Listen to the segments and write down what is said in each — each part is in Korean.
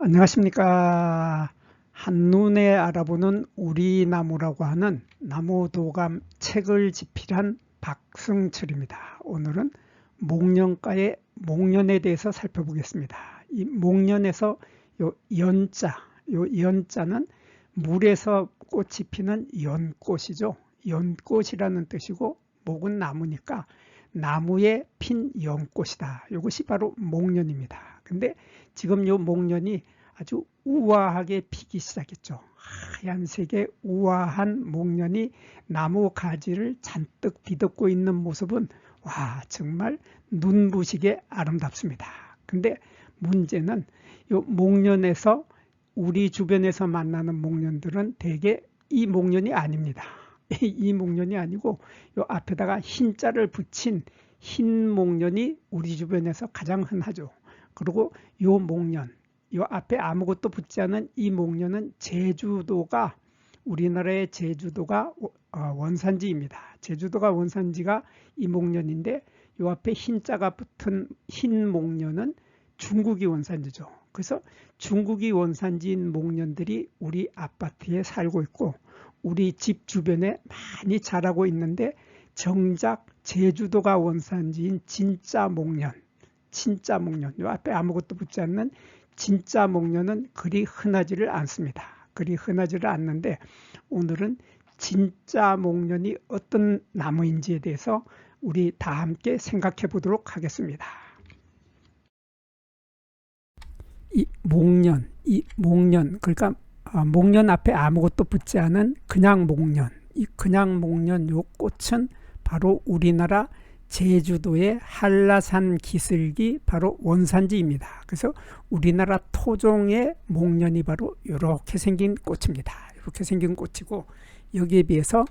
안녕하십니까. 한눈에 알아보는 우리 나무라고 하는 나무도감 책을 집필한 박승철입니다. 오늘은 목련과의 목련에 대해서 살펴보겠습니다. 이 목련에서 요 연자는 물에서 꽃이 피는 연꽃이죠. 연꽃이라는 뜻이고 목은 나무니까 나무에 핀 연꽃이다. 이것이 바로 목련입니다. 근데 지금 이 목련이 아주 우아하게 피기 시작했죠. 하얀색의 우아한 목련이 나무 가지를 잔뜩 뒤덮고 있는 모습은 와 정말 눈부시게 아름답습니다. 근데 문제는 이 목련에서 우리 주변에서 만나는 목련들은 대개 이 목련이 아닙니다. 이 목련이 아니고 요 앞에다가 흰자를 붙인 흰 목련이 우리 주변에서 가장 흔하죠. 그리고 요 목련, 요 앞에 아무것도 붙지 않은 이 목련은 제주도가 우리나라의 제주도가 원산지입니다. 제주도가 원산지가 이 목련인데 요 앞에 흰자가 붙은 흰 목련은 중국이 원산지죠. 그래서 중국이 원산지인 목련들이 우리 아파트에 살고 있고 우리 집 주변에 많이 자라고 있는데 정작 제주도가 원산지인 진짜 목련 요 앞에 아무것도 붙지 않는 진짜 목련은 그리 흔하지를 않습니다. 그리 흔하지를 않는데 오늘은 진짜 목련이 어떤 나무인지에 대해서 우리 다 함께 생각해 보도록 하겠습니다. 이 목련 그러니까 목련 앞에 아무것도 붙지 않은 그냥 목련, 이 그냥 목련 요 꽃은 바로 우리나라 제주도의 한라산 기슭이 바로 원산지입니다. 그래서 우리나라 토종의 목련이 바로 이렇게 생긴 꽃입니다. 이렇게 생긴 꽃이고 여기에 비해서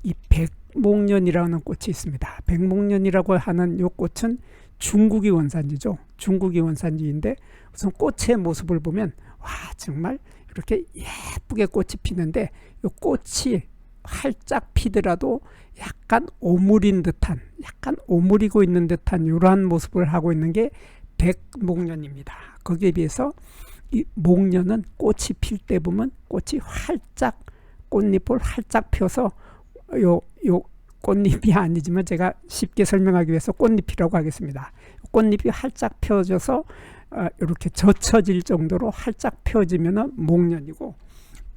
이 백목련이라는 꽃이 있습니다. 백목련이라고 하는 이 꽃은 중국이 원산지죠. 중국이 원산지인데 우선 꽃의 모습을 보면 와 정말 이렇게 예쁘게 꽃이 피는데 이 꽃이 활짝 피더라도 약간 오므린 듯한 약간 오므리고 있는 듯한 이러한 모습을 하고 있는 게 백목련입니다. 거기에 비해서 이 목련은 꽃이 필 때 보면 꽃이 활짝 꽃잎을 활짝 펴서 요 꽃잎이 아니지만 제가 쉽게 설명하기 위해서 꽃잎이라고 하겠습니다. 꽃잎이 활짝 펴져서 이렇게 젖혀질 정도로 활짝 펴지면 목련이고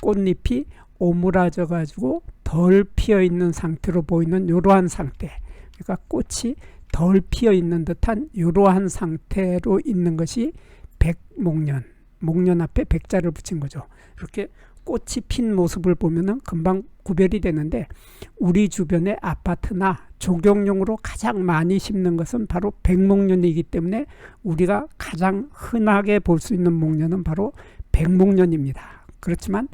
꽃잎이 오므라져 가지고 덜 피어 있는 상태로 보이는 이러한 상태, 그러니까 꽃이 덜 피어 있는 듯한 이러한 상태로 있는 것이 백목련, 목련 앞에 백자를 붙인 거죠. 이렇게 꽃이 핀 모습을 보면은 금방 구별이 되는데 우리 주변의 아파트나 조경용으로 가장 많이 심는 것은 바로 백목련이기 때문에 우리가 가장 흔하게 볼 수 있는 목련은 바로 백목련입니다. 그렇지만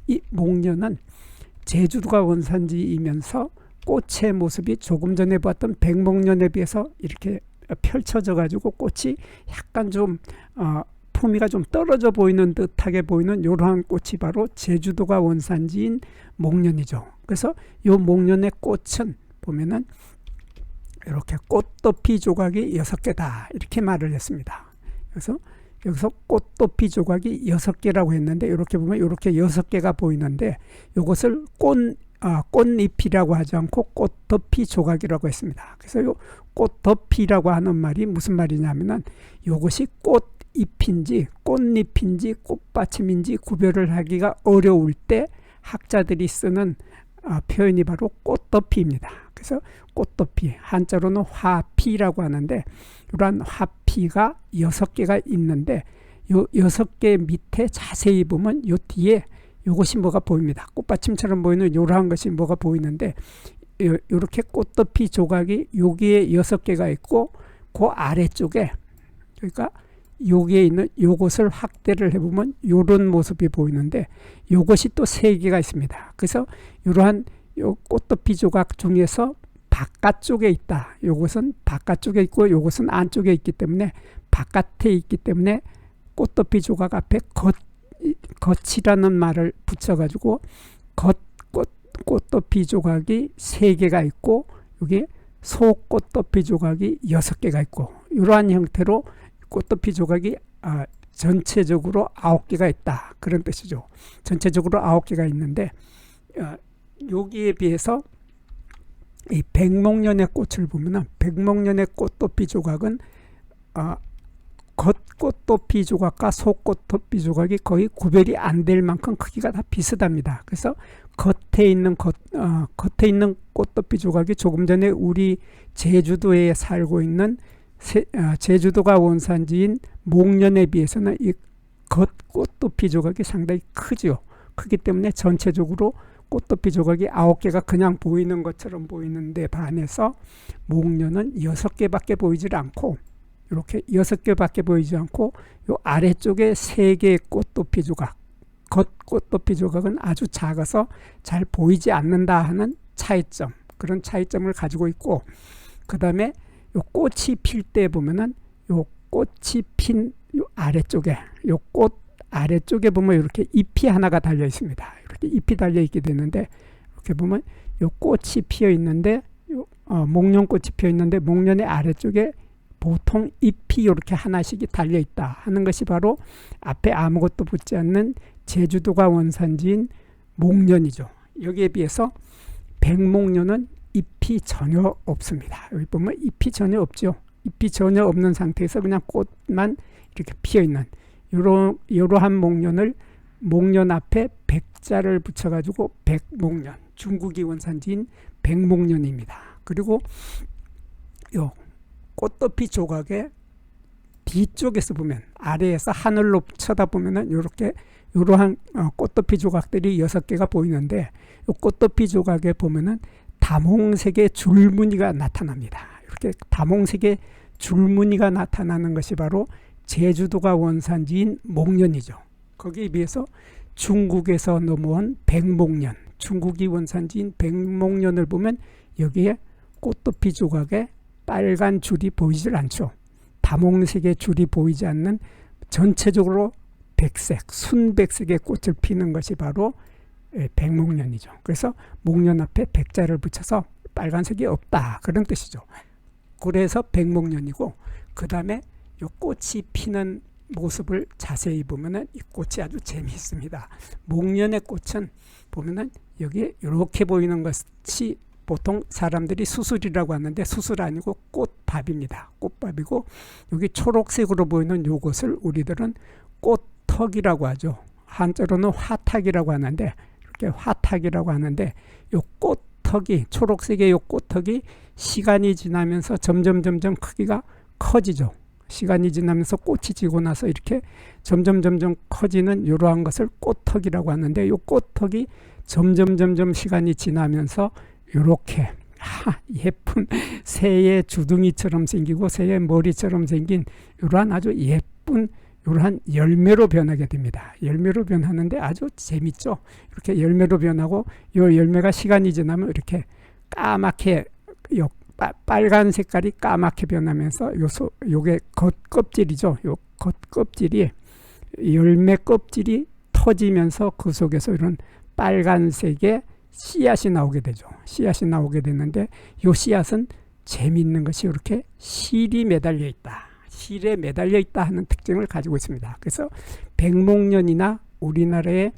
이 목련은 제주도가 원산지이면서 꽃의 모습이 조금 전에 봤던 백목련에 비해서 이렇게 펼쳐져 가지고 꽃이 약간 좀 품위가 좀 떨어져 보이는 듯하게 보이는 이러한 꽃이 바로 제주도가 원산지인 목련이죠. 그래서 이 목련의 꽃은 보면은 이렇게 꽃도피 조각이 6개다 이렇게 말을 했습니다. 그래서 여기서 꽃도피 조각이 6개라고 했는데 이렇게 보면 이렇게 6개가 보이는데 이것을 꽃잎이라고 하지 않고 꽃도피 조각이라고 했습니다. 그래서 이 꽃도피라고 하는 말이 무슨 말이냐면은 이것이 꽃잎인지 꽃잎인지 꽃받침인지 구별을 하기가 어려울 때 학자들이 쓰는 표현이 바로 꽃도피입니다. 그래서 꽃도피, 한자로는 화피라고 하는데 이러한 화피가 6개가 있는데 요 6개 밑에 자세히 보면 요 뒤에 이것이 뭐가 보입니다. 꽃받침처럼 보이는 이러한 것이 뭐가 보이는데 이렇게 꽃도피 조각이 여기에 6개가 있고 그 아래쪽에 그러니까 여기에 있는 요것을 확대를 해보면 이런 모습이 보이는데 이것이 또 3개가 있습니다. 그래서 이러한 요 꽃도피 조각 중에서 바깥쪽에 있다. 이것은 바깥쪽에 있고 이것은 안쪽에 있기 때문에 바깥에 있기 때문에 꽃도피 조각 앞에 겉이라는 말을 붙여가지고 꽃도피 조각이 3개가 있고 여기 소꽃도피 조각이 6개가 있고 이러한 형태로 꽃도피 조각이 전체적으로 9개가 있다. 그런 뜻이죠. 전체적으로 9개가 있는데 여기에 비해서 이 백목련의 꽃을 보면은 백목련의 꽃도피 조각은 겉꽃도피 조각과 속꽃도피 조각이 거의 구별이 안 될 만큼 크기가 다 비슷합니다. 그래서 겉에 있는 꽃도피 조각이 조금 전에 우리 제주도에 살고 있는 제주도가 원산지인 목련에 비해서는 이 겉꽃도피 조각이 상당히 크죠. 크기 때문에 전체적으로 꽃도피 조각이 9개가 그냥 보이는 것처럼 보이는데 반해서 목련은 6개밖에 보이질 않고 이렇게 6개밖에 보이지 않고 요 아래쪽에 3개의 꽃도피 조각, 겉꽃도피 조각은 아주 작아서 잘 보이지 않는다 하는 차이점, 그런 차이점을 가지고 있고, 그 다음에 요 꽃이 필 때 보면은 요 꽃이 핀 요 아래쪽에, 요 꽃 아래쪽에 보면 이렇게 잎이 하나가 달려 있습니다. 이렇게 잎이 달려 있게 되는데, 이렇게 보면 요 꽃이 피어 있는데, 목련꽃이 피어 있는데 목련의 아래쪽에 보통 잎이 이렇게 하나씩이 달려 있다 하는 것이 바로 앞에 아무것도 붙지 않는 제주도가 원산지인 목련이죠. 여기에 비해서 백목련은 잎이 전혀 없습니다. 여기 보면 잎이 전혀 없죠. 잎이 전혀 없는 상태에서 그냥 꽃만 이렇게 피어 있는 이러한 목련을 목련 앞에 백자를 붙여가지고 백목련, 중국이 원산지인 백목련입니다. 그리고 요 꽃도피 조각의 뒤쪽에서 보면 아래에서 하늘로 쳐다보면은 이렇게 이러한 꽃도피 조각들이 6개가 보이는데 이 꽃도피 조각에 보면은 다몽색의 줄무늬가 나타납니다. 이렇게 다몽색의 줄무늬가 나타나는 것이 바로 제주도가 원산지인 목련이죠. 거기에 비해서 중국에서 넘어온 백목련, 중국이 원산지인 백목련을 보면 여기에 꽃도피 조각에 빨간 줄이 보이질 않죠. 다몽색의 줄이 보이지 않는 전체적으로 백색, 순백색의 꽃을 피는 것이 바로 백목련이죠. 그래서 목련 앞에 백자를 붙여서 빨간색이 없다, 그런 뜻이죠. 그래서 백목련이고, 그 다음에 이 꽃이 피는 모습을 자세히 보면은 이 꽃이 아주 재미있습니다. 목련의 꽃은 보면은 여기에 이렇게 보이는 것이 보통 사람들이 수술이라고 하는데 수술 아니고 꽃밥입니다. 꽃밥이고, 여기 초록색으로 보이는 요것을 우리들은 꽃턱이라고 하죠. 한자로는 화탁이라고 하는데, 이렇게 화탁이라고 하는데, 요 꽃턱이, 초록색의 요 꽃턱이 시간이 지나면서 점점 크기가 커지죠. 시간이 지나면서 꽃이 지고 나서 이렇게 점점 커지는 이러한 것을 꽃턱이라고 하는데, 요 꽃턱이 점점 시간이 지나면서 이렇게 예쁜 새의 주둥이처럼 생기고 새의 머리처럼 생긴 이러한 아주 예쁜 이러한 열매로 변하게 됩니다. 열매로 변하는데 아주 재밌죠. 이렇게 열매로 변하고 이 열매가 시간이 지나면 이렇게 까맣게 빨간 색깔이 까맣게 변하면서 요게 겉껍질이죠. 요 겉껍질이 열매 껍질이 터지면서 그 속에서 이런 빨간색의 씨앗이 나오게 되죠. 씨앗이 나오게 되는데 이 씨앗은 재미있는 것이 이렇게 실이 매달려 있다. 실에 매달려 있다 하는 특징을 가지고 있습니다. 그래서 백목련이나 우리나라의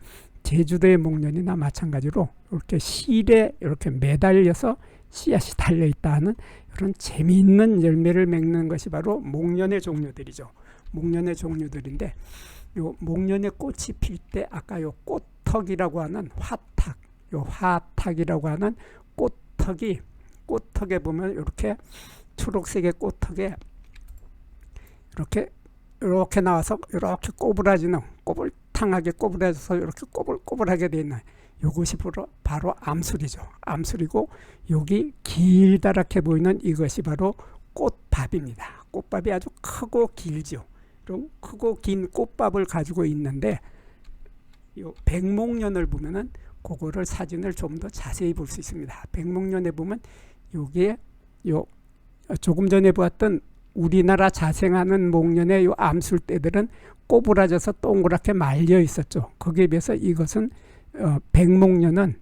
제주도의 목련이나 마찬가지로 이렇게 실에 이렇게 매달려서 씨앗이 달려 있다 하는 그런 재미있는 열매를 맺는 것이 바로 목련의 종류들이죠. 목련의 종류들인데 요 목련의 꽃이 필 때 아까 요 꽃턱이라고 하는 화탁, 요 화탁이라고 하는 꽃턱에 보면 이렇게 초록색의 꽃턱에 이렇게 나와서 이렇게 꼬부라지는 꼬불탕하게 꼬부라져서 이렇게 꼬불꼬불하게 되어 있는 이것이 바로 암술이죠. 암술이고 여기 길다랗게 보이는 이것이 바로 꽃밥입니다. 꽃밥이 아주 크고 길죠. 그럼 크고 긴 꽃밥을 가지고 있는데 요 백목련을 보면은 그거를 사진을 좀 더 자세히 볼 수 있습니다. 백목련에 보면 여기에 조금 전에 보았던 우리나라 자생하는 목련의 요 암술대들은 꼬부라져서 동그랗게 말려 있었죠. 거기에 비해서 이것은 백목련은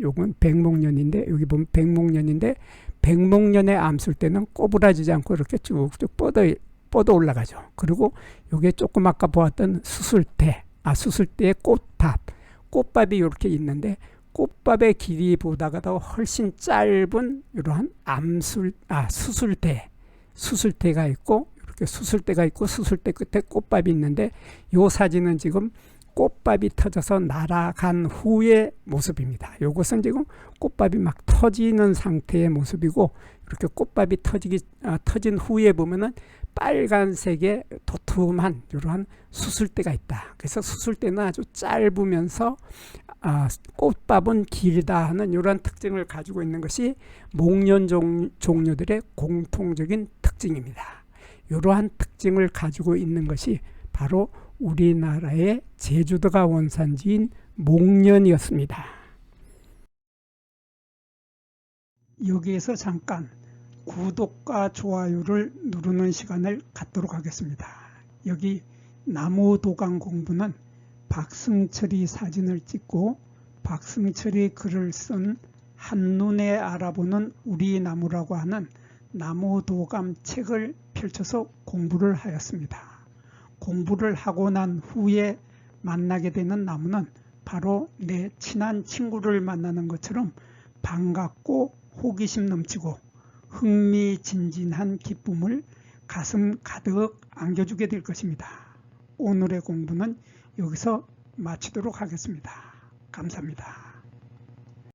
요건 백목련인데 여기 보면 백목련인데 백목련의 암술대는 꼬부라지지 않고 이렇게 쭉쭉 뻗어 올라가죠. 그리고 요게 조금 아까 보았던 수술대의 꽃탑, 꽃밥이 이렇게 있는데 꽃밥의 길이보다도 훨씬 짧은 이러한 수술대가 있고, 이렇게 수술대가 있고 수술대 끝에 꽃밥이 있는데, 요 사진은 지금 꽃밥이 터져서 날아간 후의 모습입니다. 요것은 지금 꽃밥이 막 터지는 상태의 모습이고, 이렇게 꽃밥이 터진 후에 보면은 빨간색의 도톰한 이러한 수술대가 있다. 그래서 수술대는 아주 짧으면서 꽃밥은 길다 하는 이러한 특징을 가지고 있는 것이 목련 종류들의 공통적인 특징입니다. 이러한 특징을 가지고 있는 것이 바로 우리나라의 제주도가 원산지인 목련이었습니다. 여기에서 잠깐 구독과 좋아요를 누르는 시간을 갖도록 하겠습니다. 여기 나무도감 공부는 박승철이 사진을 찍고 박승철이 글을 쓴 한눈에 알아보는 우리 나무라고 하는 나무도감 책을 펼쳐서 공부를 하였습니다. 공부를 하고 난 후에 만나게 되는 나무는 바로 내 친한 친구를 만나는 것처럼 반갑고 호기심 넘치고 흥미진진한 기쁨을 가슴 가득 안겨주게 될 것입니다. 오늘의 공부는 여기서 마치도록 하겠습니다. 감사합니다.